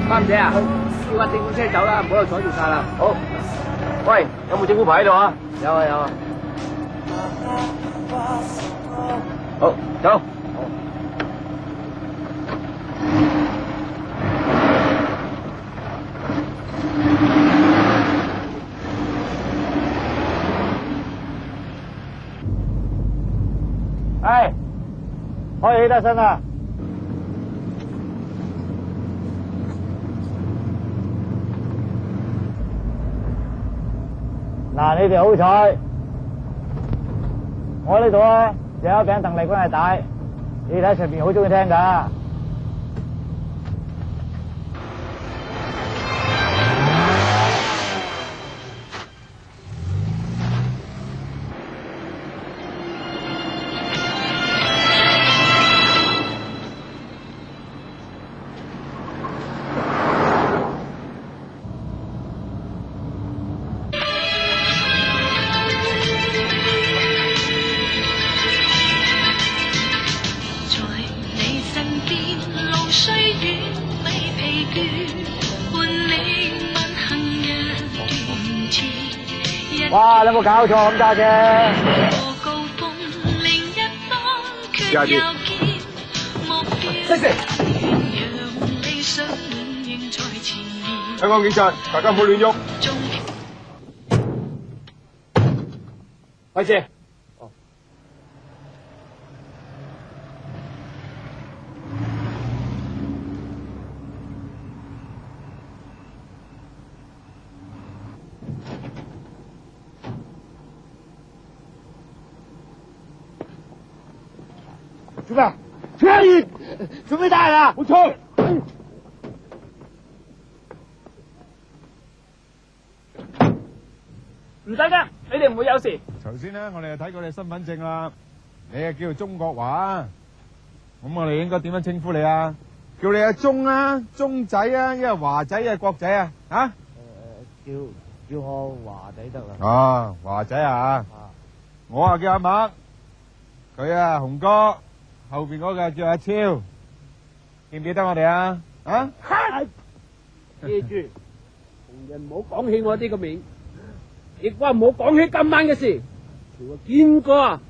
三姐啊，叫架政府車走啦，唔好喺度阻住晒啦。好，喂，有冇政府牌喺度啊？有啊有啊。好，走。哎，可以起得身啦。嗱，你哋好彩，我呢度咧有一餅鄧麗君係帶，你睇上邊好中意聽噶。哇！你有冇搞錯咁揸車？廿二。香港警察，大家唔好亂喐。開始。做咩？做咩帶啊？冇錯。唔使噶，你哋唔會有事。頭先咧，我哋就睇過你身份證啦，你係叫做鍾國華，咁我哋應該點樣稱呼你啊？叫你阿鍾啊，鍾仔啊，一係華仔，一係國仔啊？啊？叫我華仔得啦。哦，華仔啊，我啊叫阿麥，佢啊紅哥，後邊嗰個叫阿超，記唔記得我哋啊？啊？記住，同人唔好講起我啲個名，亦話唔好講起今晚嘅事，條見過啊。